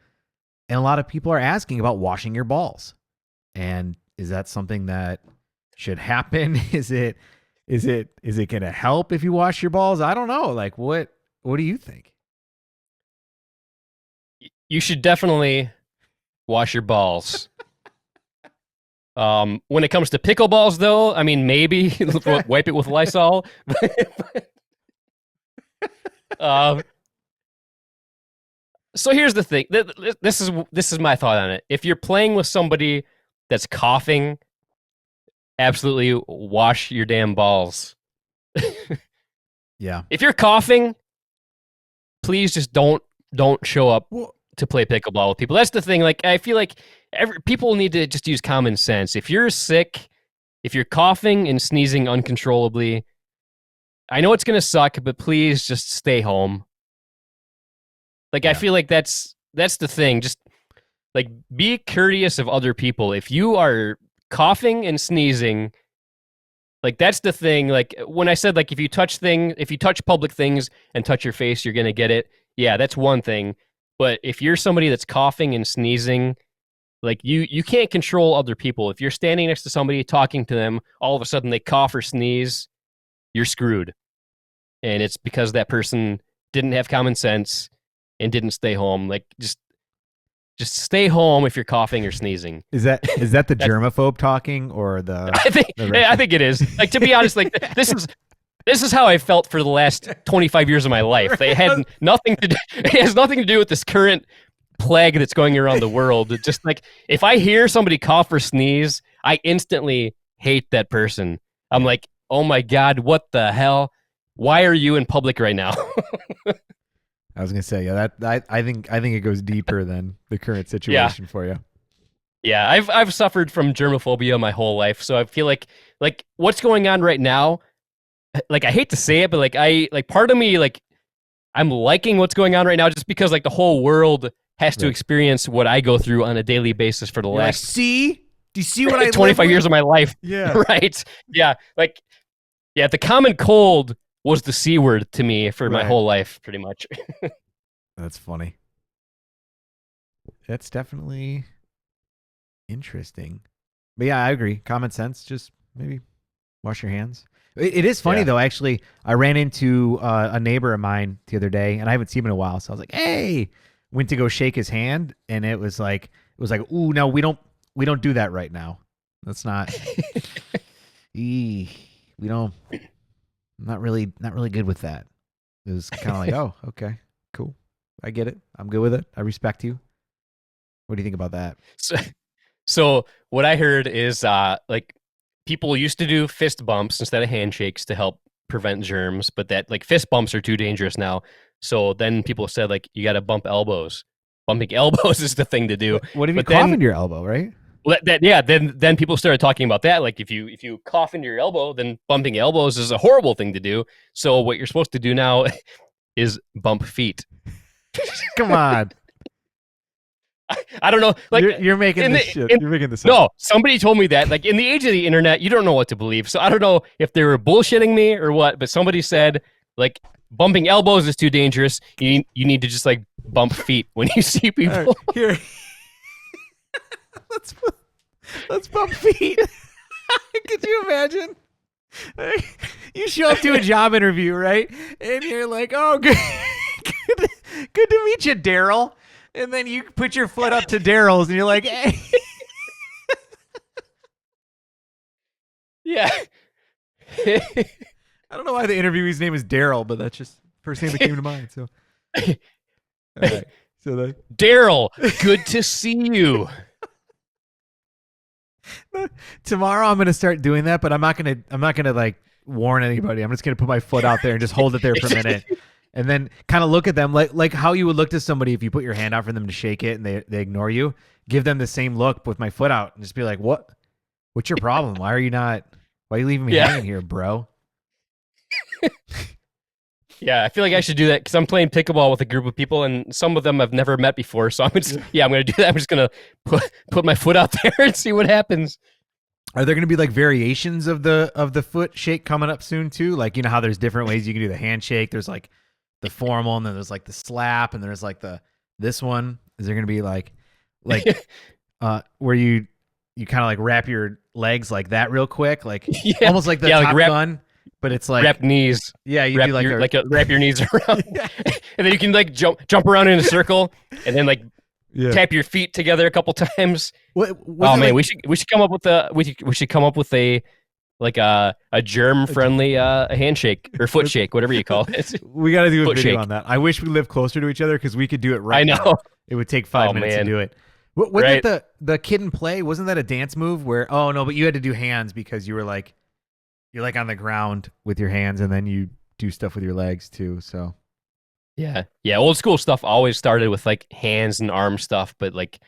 and a lot of people are asking about washing your balls. And is that something that should happen? Is it going to help if you wash your balls? I don't know. Like what do you think? You should definitely wash your balls. When it comes to pickleballs, though, I mean, maybe wipe it with Lysol. So here's the thing. This is my thought on it. If you're playing with somebody that's coughing, absolutely wash your damn balls. Yeah. If you're coughing, please just don't show up to play pickleball with people. That's the thing. Like I feel like people need to just use common sense. If you're sick, if you're coughing and sneezing uncontrollably, I know it's gonna suck, but please just stay home. Like I feel like that's the thing. Just like be courteous of other people. If you are coughing and sneezing, like that's the thing. Like when I said like if you touch public things and touch your face, you're gonna get it. Yeah, that's one thing. But if you're somebody that's coughing and sneezing, like you can't control other people. If you're standing next to somebody talking to them, all of a sudden they cough or sneeze, you're screwed. And it's because that person didn't have common sense and didn't stay home. Like just stay home if you're coughing or sneezing. Is that the germaphobe talking or the? I think it is. Like to be honest, like this is how I felt for the last 25 years of my life. They had nothing to do. It has nothing to do with this current plague that's going around the world. It's just like if I hear somebody cough or sneeze, I instantly hate that person. I'm like, oh my God, what the hell? Why are you in public right now? I was gonna say, yeah, I think it goes deeper than the current situation for you. Yeah, I've suffered from germophobia my whole life, so I feel like what's going on right now, like I hate to say it, but like part of me like I'm liking what's going on right now just because like the whole world has to experience what I go through on a daily basis for the last see? Do you see what I 25 years of my life? Yeah. Right. Yeah. Like yeah, the common cold was the C word to me for my whole life, pretty much. That's funny. That's definitely interesting. But yeah, I agree. Common sense, just maybe wash your hands. It is funny though, actually. I ran into a neighbor of mine the other day and I haven't seen him in a while. So I was like, hey, went to go shake his hand and it was like, ooh, no, we don't do that right now. That's not, we don't, not really good with that. It was kind of like, oh, okay, cool. I get it. I'm good with it. I respect you. What do you think about that? So what I heard is like people used to do fist bumps instead of handshakes to help prevent germs, but that like fist bumps are too dangerous now. So then people said like you got to bump elbows. Bumping elbows is the thing to do. What if you But cough then into your elbow, right? then people started talking about that. Like if you cough into your elbow, then bumping elbows is a horrible thing to do. So what you're supposed to do now is bump feet. Come on. I don't know. Like You're making this shit. You're making this up. No, somebody told me that. Like in the age of the internet, you don't know what to believe. So I don't know if they were bullshitting me or what. But somebody said like bumping elbows is too dangerous. You need to just like bump feet when you see people. Right, here. let's bump feet. Could you imagine? You show up to a job interview, right? And you're like, "Oh, good to meet you, Daryl." And then you put your foot up to Daryl's, and you're like, "Hey." Yeah. I don't know why the interviewee's name is Daryl, but that's just the first name that came to mind. So, all right. So Daryl, good to see you. Tomorrow I'm gonna start doing that, but I'm not gonna like warn anybody. I'm just gonna put my foot out there and just hold it there for a minute. And then kind of look at them like how you would look to somebody if you put your hand out for them to shake it and they ignore you. Give them the same look with my foot out and just be like, what's your problem? Why are you leaving me hanging here, bro? Yeah, I feel like I should do that because I'm playing pickleball with a group of people and some of them I've never met before. So I'm going to do that. I'm just going to put my foot out there and see what happens. Are there going to be like variations of the foot shake coming up soon too? Like, you know how there's different ways you can do the handshake. There's like the formal, and then there's like the slap, and there's like this one. Is there going to be like where you kind of like wrap your legs like that real quick, like almost like the Top Gun, but it's like wrap knees. Yeah, you do wrap your knees around, and then you can like jump around in a circle, and then like tap your feet together a couple times. Man, we should come up with a like a germ friendly handshake or foot shake, whatever you call it. We got to do a video on that. I wish we lived closer to each other because we could do it right now. I know. It would take 5 minutes to do it. Wasn't it the kid and play? Wasn't that a dance move where, oh no, but you had to do hands because you're like on the ground with your hands and then you do stuff with your legs too. So yeah. Old school stuff always started with like hands and arm stuff, but like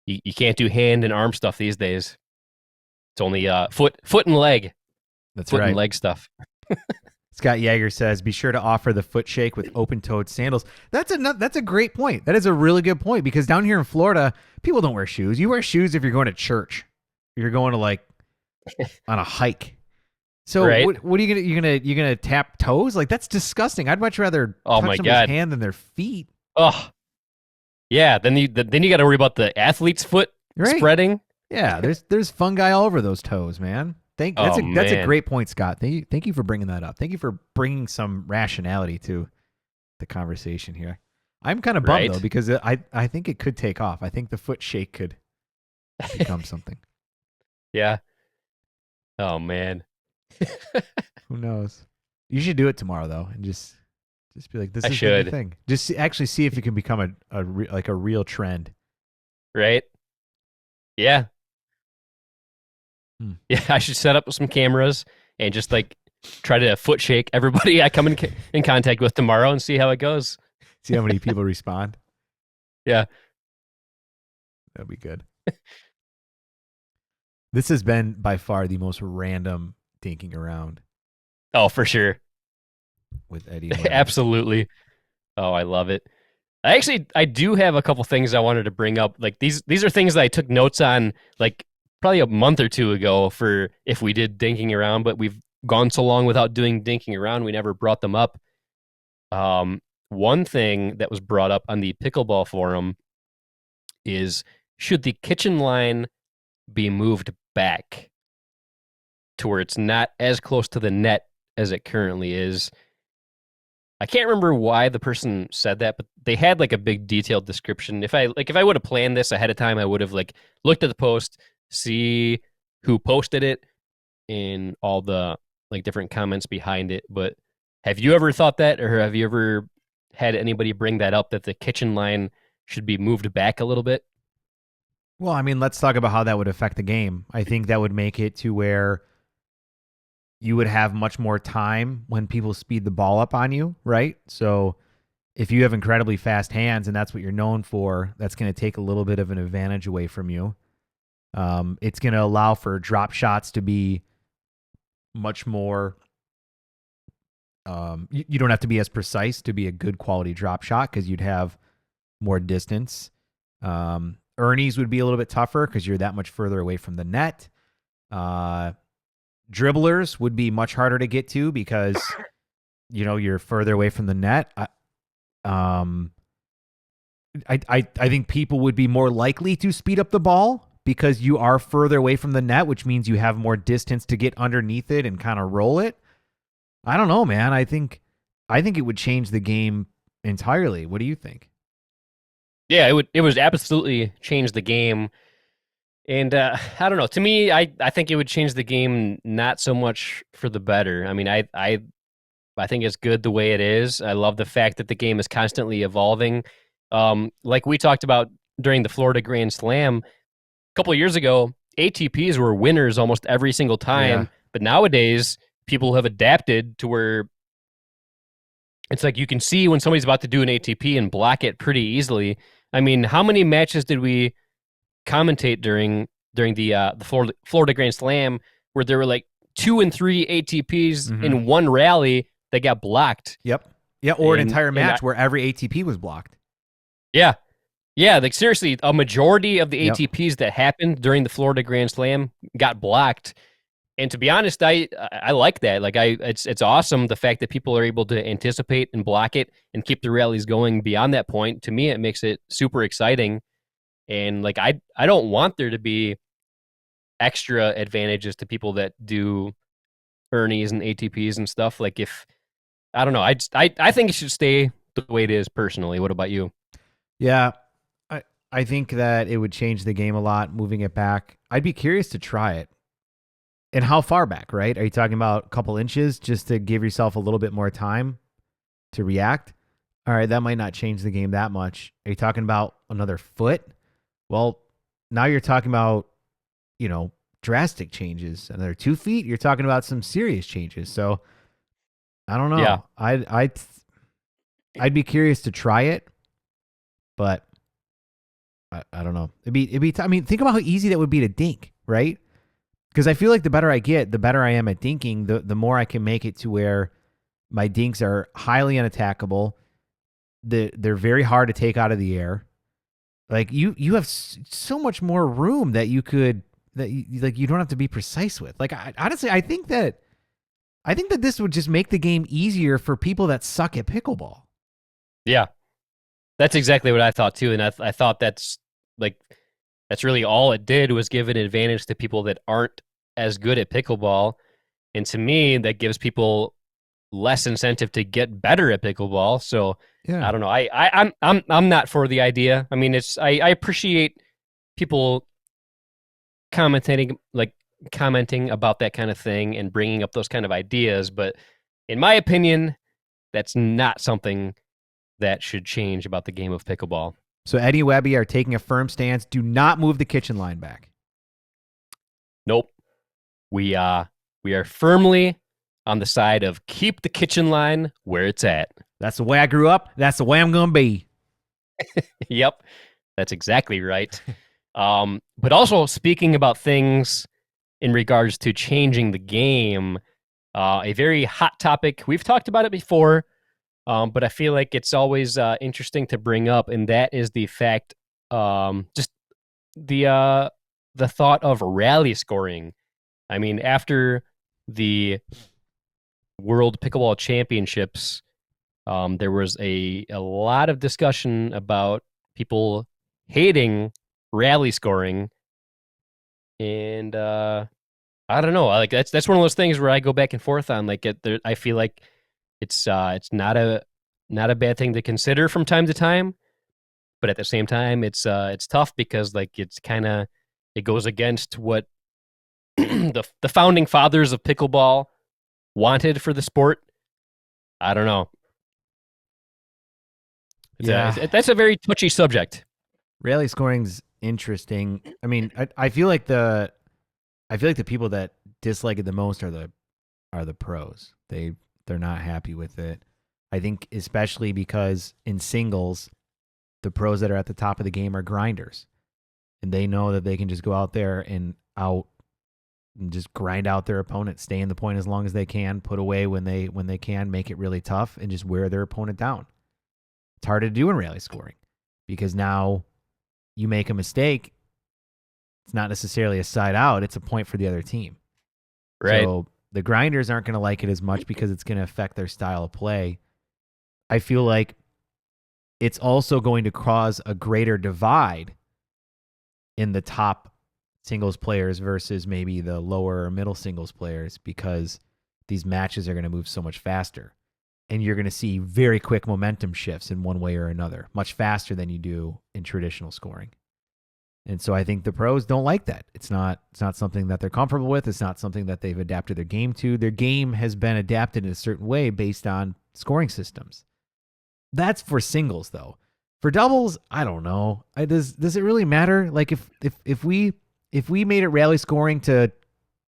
you can't do hand and arm stuff these days. It's only foot and leg. That's foot right. And leg stuff. Scott Yeager says, be sure to offer the foot shake with open-toed sandals. That's a great point. That is a really good point because down here in Florida, people don't wear shoes. You wear shoes if you're going to church. If you're going to like on a hike. So what are you gonna you gonna tap toes? Like that's disgusting. I'd much rather touch somebody's hand than their feet. Oh, yeah. Then you got to worry about the athlete's foot spreading. Yeah, there's fungi all over those toes, man. That's a great point, Scott. Thank you for bringing that up. Thank you for bringing some rationality to the conversation here. I'm kind of bummed though because I think it could take off. I think the foot shake could become something. Yeah. Oh man. Who knows? You should do it tomorrow though, and just be like, this is the new thing. Just actually see if it can become a real trend. Right. Yeah. Yeah, I should set up some cameras and just like try to foot shake everybody I come in contact with tomorrow and see how it goes. See how many people respond. Yeah. That'd be good. This has been by far the most random Dinking Around. Oh, for sure. With Eddie. Absolutely. Oh, I love it. I do have a couple things I wanted to bring up. Like these are things that I took notes on like probably a month or two ago for if we did Dinking Around, but we've gone so long without doing Dinking Around, we never brought them up. One thing that was brought up on the Pickleball Forum is, should the kitchen line be moved back to where it's not as close to the net as it currently is? I can't remember why the person said that, but they had like a big detailed description. If I would have planned this ahead of time, I would have like looked at the post, see who posted it and all the like different comments behind it. But have you ever thought that, or have you ever had anybody bring that up, that the kitchen line should be moved back a little bit? Well, I mean, let's talk about how that would affect the game. I think that would make it to where you would have much more time when people speed the ball up on you, right? So if you have incredibly fast hands and that's what you're known for, that's going to take a little bit of an advantage away from you. It's going to allow for drop shots to be much more. You don't have to be as precise to be a good quality drop shot because you'd have more distance. Ernie's would be a little bit tougher because you're that much further away from the net. Dribblers would be much harder to get to because you're further away from the net. I think people would be more likely to speed up the ball because you are further away from the net, which means you have more distance to get underneath it and kind of roll it. I don't know, man. I think it would change the game entirely. What do you think? Yeah, it would absolutely change the game. And I don't know. To me, I think it would change the game not so much for the better. I mean, I think it's good the way it is. I love the fact that the game is constantly evolving. Like we talked about during the Florida Grand Slam a couple of years ago, ATPs were winners almost every single time. Yeah. But nowadays, people have adapted to where it's like you can see when somebody's about to do an ATP and block it pretty easily. I mean, how many matches did we commentate during the Florida Grand Slam where there were like 2 and 3 ATPs in one rally that got blocked? Yep. Yeah, or an entire match where every ATP was blocked. Yeah. Yeah, like seriously, a majority of the ATPs that happened during the Florida Grand Slam got blocked. And to be honest, I like that. Like it's awesome the fact that people are able to anticipate and block it and keep the rallies going beyond that point. To me, it makes it super exciting. And like I don't want there to be extra advantages to people that do Ernies and ATPs and stuff. Like if I don't know, I think it should stay the way it is personally. What about you? Yeah, I think that it would change the game a lot, moving it back. I'd be curious to try it. And how far back, right? Are you talking about a couple inches just to give yourself a little bit more time to react? All right, that might not change the game that much. Are you talking about another foot? Well, now you're talking about, drastic changes. Another 2 feet, you're talking about some serious changes. So I don't know. Yeah. I'd be curious to try it, but I don't know. I mean, think about how easy that would be to dink, right? Because I feel like the better I get, the better I am at dinking, the more I can make it to where my dinks are highly unattackable. They're very hard to take out of the air. Like you have so much more room that you could you don't have to be precise with. Like honestly, I think that this would just make the game easier for people that suck at pickleball. Yeah, that's exactly what I thought too. And I thought that's really all it did was give an advantage to people that aren't as good at pickleball. And to me, that gives people less incentive to get better at pickleball. So yeah. I don't know. I'm not for the idea. I mean, I appreciate people commenting about that kind of thing and bringing up those kind of ideas, but in my opinion, that's not something that should change about the game of pickleball. So Eddie and Webby are taking a firm stance. Do not move the kitchen line back. Nope. We are firmly on the side of keep the kitchen line where it's at. That's the way I grew up. That's the way I'm going to be. Yep. That's exactly right. But also speaking about things in regards to changing the game, a very hot topic. We've talked about it before, but I feel like it's always interesting to bring up, and that is the fact, just the thought of rally scoring. I mean, after the World Pickleball Championships, there was a lot of discussion about people hating rally scoring, and I don't know. Like that's one of those things where I go back and forth on. Like I feel like it's not a bad thing to consider from time to time, but at the same time, it's tough because like it goes against what the founding fathers of pickleball wanted for the sport. I don't know. That's a very touchy subject. Rally scoring's interesting. I mean, I feel like the people that dislike it the most are the are the pros. They're not happy with it. I think especially because in singles, the pros that are at the top of the game are grinders. And they know that they can just go out there and just grind out their opponent, stay in the point as long as they can, put away when they can, make it really tough, and just wear their opponent down. It's hard to do in rally scoring because now you make a mistake, it's not necessarily a side out, it's a point for the other team. Right. So the grinders aren't going to like it as much because it's going to affect their style of play. I feel like it's also going to cause a greater divide in the top singles players versus maybe the lower or middle singles players because these matches are going to move so much faster. And you're going to see very quick momentum shifts in one way or another, much faster than you do in traditional scoring. And so I think the pros don't like that. It's not something that they're comfortable with. It's not something that they've adapted their game to. Their game has been adapted in a certain way based on scoring systems. That's for singles, though. For doubles, I don't know. Does it really matter? Like if we made it rally scoring to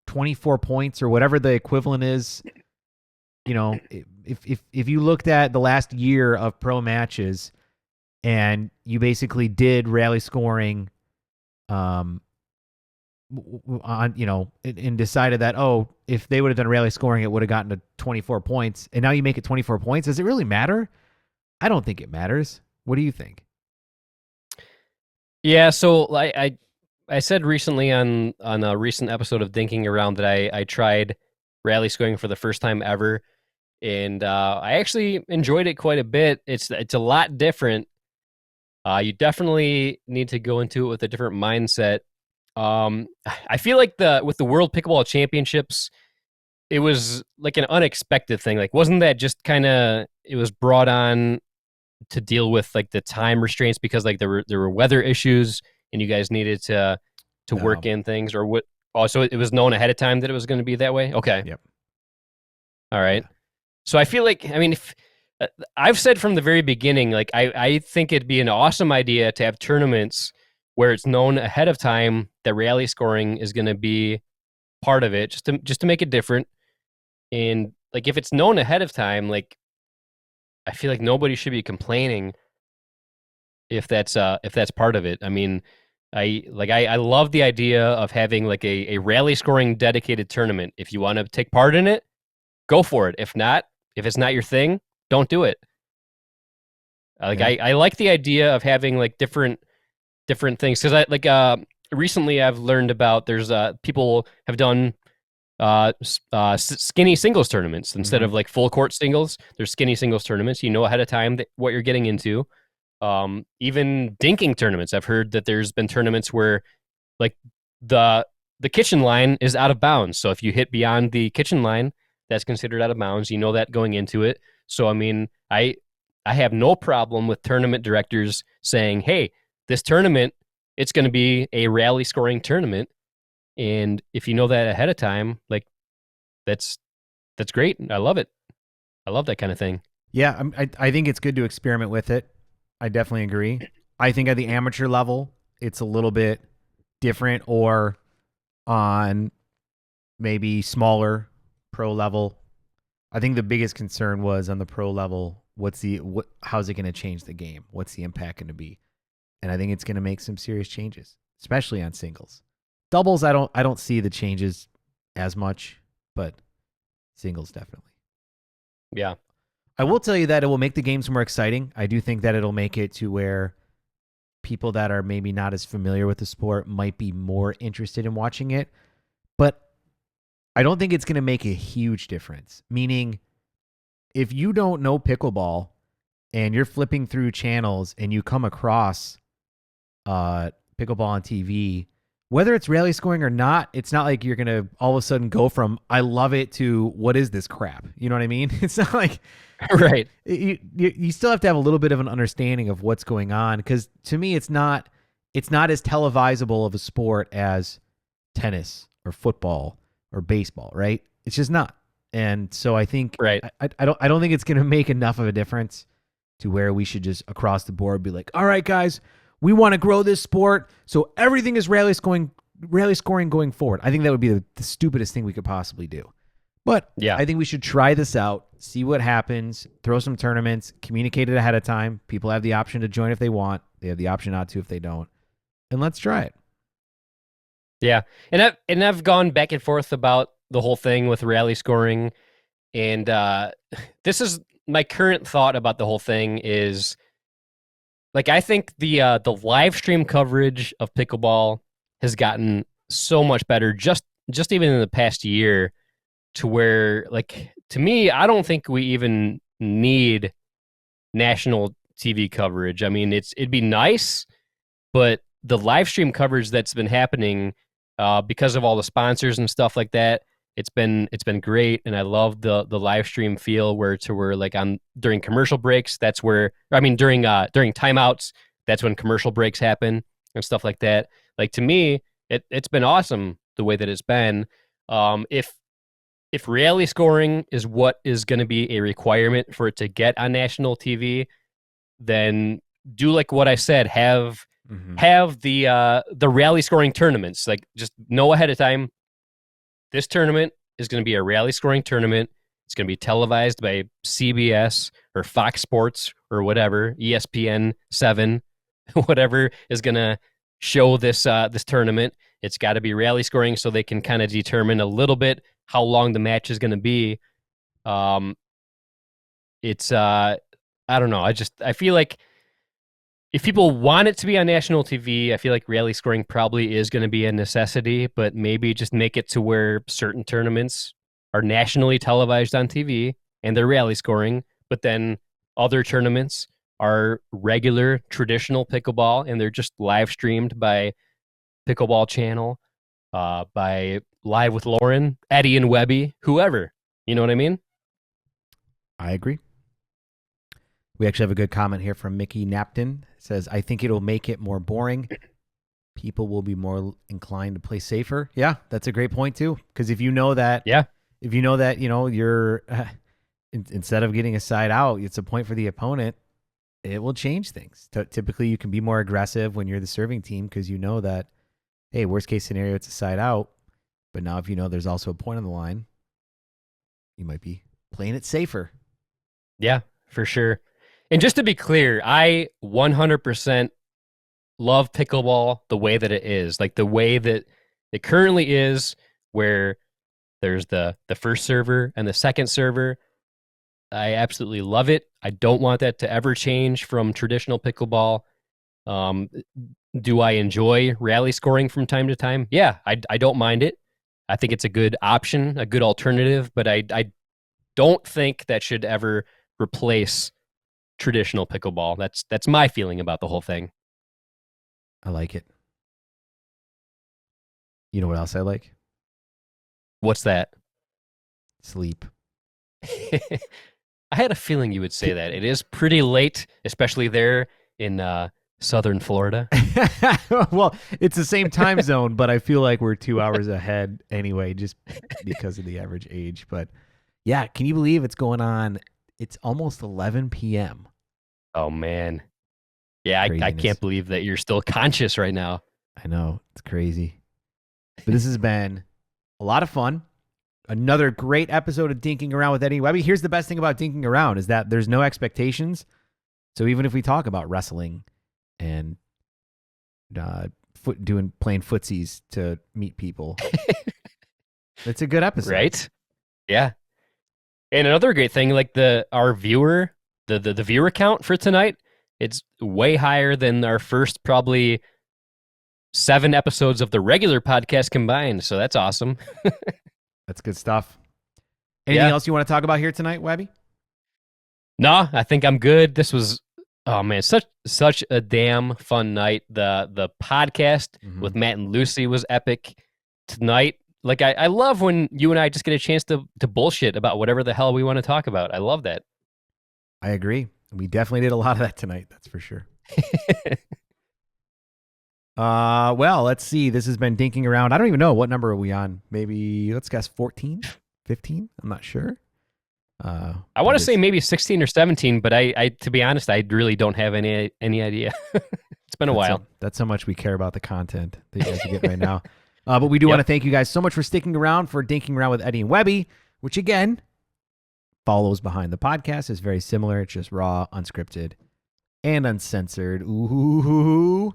24 points or whatever the equivalent is, you know, if you looked at the last year of pro matches and you basically did rally scoring on, you know, and decided that, oh, if they would have done rally scoring, it would have gotten to 24 points. And now you make it 24 points. Does it really matter? I don't think it matters. What do you think? Yeah, so I said recently on a recent episode of Dinking Around that I tried rally scoring for the first time ever, and I actually enjoyed it quite a bit. It's a lot different. You definitely need to go into it with a different mindset. I feel like with the World Pickleball Championships, it was like an unexpected thing. Like, wasn't that just kind of it was brought on to deal with like the time restraints because like there were weather issues and you guys needed to work in things or what? Oh, so it was known ahead of time that it was going to be that way. Okay. Yep. All right. Yeah. So I feel like, I mean, if I've said from the very beginning, like I think it'd be an awesome idea to have tournaments where it's known ahead of time that rally scoring is going to be part of it, just to make it different. And like if it's known ahead of time, like I feel like nobody should be complaining if that's part of it. I mean, I love the idea of having like a rally scoring dedicated tournament. If you want to take part in it, go for it. If it's not your thing, don't do it. Like yeah. I like the idea of having like different things because recently I've learned about there's people have done skinny singles tournaments instead of like full court singles. There's skinny singles tournaments. You know ahead of time what you're getting into. Even dinking tournaments. I've heard that there's been tournaments where like the kitchen line is out of bounds. So if you hit beyond the kitchen line, that's considered out of bounds. You know that going into it. So I mean, I have no problem with tournament directors saying, "Hey, this tournament, it's going to be a rally scoring tournament." And if you know that ahead of time, like that's great. I love it. I love that kind of thing. Yeah, I think it's good to experiment with it. I definitely agree. I think at the amateur level, it's a little bit different, or on maybe smaller pro level. I think the biggest concern was on the pro level, how's it going to change the game? What's the impact going to be? And I think it's going to make some serious changes, especially on singles. Doubles, I don't see the changes as much, but singles definitely. Yeah. I will tell you that it will make the games more exciting. I do think that it'll make it to where people that are maybe not as familiar with the sport might be more interested in watching it. But I don't think it's going to make a huge difference. Meaning, if you don't know pickleball and you're flipping through channels and you come across pickleball on TV, whether it's rally scoring or not, it's not like you're going to all of a sudden go from I love it to what is this crap? You know what I mean? It's not like right. You still have to have a little bit of an understanding of what's going on, because to me it's not as televisable of a sport as tennis or football or baseball, right? It's just not. And so I think right. I don't think it's going to make enough of a difference to where we should just across the board be like, all right, guys, we want to grow this sport, so everything is rally scoring going forward. I think that would be the stupidest thing we could possibly do. But Yeah. I think we should try this out, see what happens, throw some tournaments, communicate it ahead of time. People have the option to join if they want. They have the option not to if they don't. And let's try it. Yeah. And I've gone back and forth about the whole thing with rally scoring. And this is my current thought about the whole thing is like I think the live stream coverage of pickleball has gotten so much better just even in the past year to where like to me I don't think we even need national TV coverage. I mean it'd be nice, but the live stream coverage that's been happening because of all the sponsors and stuff like that, it's been great, and I love the live stream feel where like on during commercial breaks, that's where I mean during timeouts, that's when commercial breaks happen and stuff like that. Like to me, it's been awesome the way that it's been. If reality scoring is what is going to be a requirement for it to get on national TV, then do like what I said, have the rally scoring tournaments. Like just know ahead of time, this tournament is going to be a rally scoring tournament. It's going to be televised by CBS or Fox Sports or whatever, ESPN 7, whatever is going to show this tournament. It's got to be rally scoring so they can kind of determine a little bit how long the match is going to be. It's I don't know. I feel like if people want it to be on national TV, I feel like rally scoring probably is going to be a necessity, but maybe just make it to where certain tournaments are nationally televised on TV and they're rally scoring, but then other tournaments are regular traditional pickleball and they're just live streamed by Pickleball Channel, by Live with Lauren, Eddie and Webby, whoever. You know what I mean? I agree. We actually have a good comment here from Mickey Napton. It says, I think it'll make it more boring. People will be more inclined to play safer. Yeah, that's a great point too. Because if you know that, you're instead of getting a side out, it's a point for the opponent. It will change things. Typically, you can be more aggressive when you're the serving team because you know that, hey, worst case scenario, it's a side out. But now, if you know there's also a point on the line, you might be playing it safer. Yeah, for sure. And just to be clear, I 100% love pickleball the way that it is, like the way that it currently is, where there's the first server and the second server. I absolutely love it. I don't want that to ever change from traditional pickleball. Do I enjoy rally scoring from time to time? Yeah, I don't mind it. I think it's a good option, a good alternative, but I don't think that should ever replace traditional pickleball. That's my feeling about the whole thing. I like it. You know what else I like? What's that? Sleep. I had a feeling you would say that. It is pretty late, especially there in southern Florida. Well, it's the same time zone, but I feel like we're 2 hours ahead anyway, just because of the average age. But yeah, can you believe it's going on? It's almost 11 p.m. Oh, man. Yeah, I can't believe that you're still conscious right now. I know. It's crazy. But this has been a lot of fun. Another great episode of Dinking Around with Eddie and Webby. Here's the best thing about Dinking Around is that there's no expectations. So even if we talk about wrestling and playing footsies to meet people, it's a good episode. Right? Yeah. And another great thing, like our viewer, the viewer count for tonight, it's way higher than our first probably 7 episodes of the regular podcast combined. So that's awesome. That's good stuff. Anything else you want to talk about here tonight, Webby? No, I think I'm good. This was, oh man, such a damn fun night. The podcast with Matt and Lucy was epic tonight. Like I love when you and I just get a chance to bullshit about whatever the hell we want to talk about. I love that. I agree. We definitely did a lot of that tonight. That's for sure. Well, let's see. This has been Dinking Around. I don't even know what number are we on. Maybe let's guess 14, 15. I'm not sure. I want to say maybe 16 or 17, but I to be honest, I really don't have any idea. It's been a while. That's how much we care about the content that you guys are getting right now. But we do want to thank you guys so much for sticking around for Dinking Around with Eddie and Webby. which again follows behind the podcast, is very similar. It's just raw, unscripted, and uncensored. Ooh.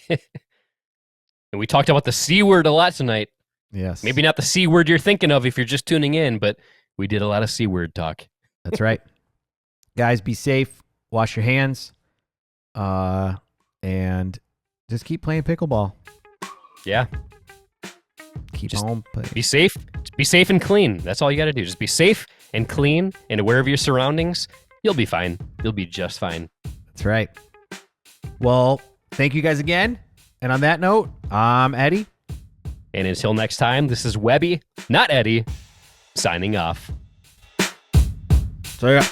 And we talked about the C word a lot tonight. Yes. Maybe not the C word you're thinking of if you're just tuning in, but we did a lot of C word talk. That's right. Guys, be safe. Wash your hands. And just keep playing pickleball. Yeah. Keep Just on playing. Be safe. Be safe and clean. That's all you got to do. Just be safe and clean and aware of your surroundings. You'll be fine. You'll be just fine. That's right. Well, thank you guys again. And on that note, I'm Eddie. And until next time, this is Webby, not Eddie, signing off. So yeah.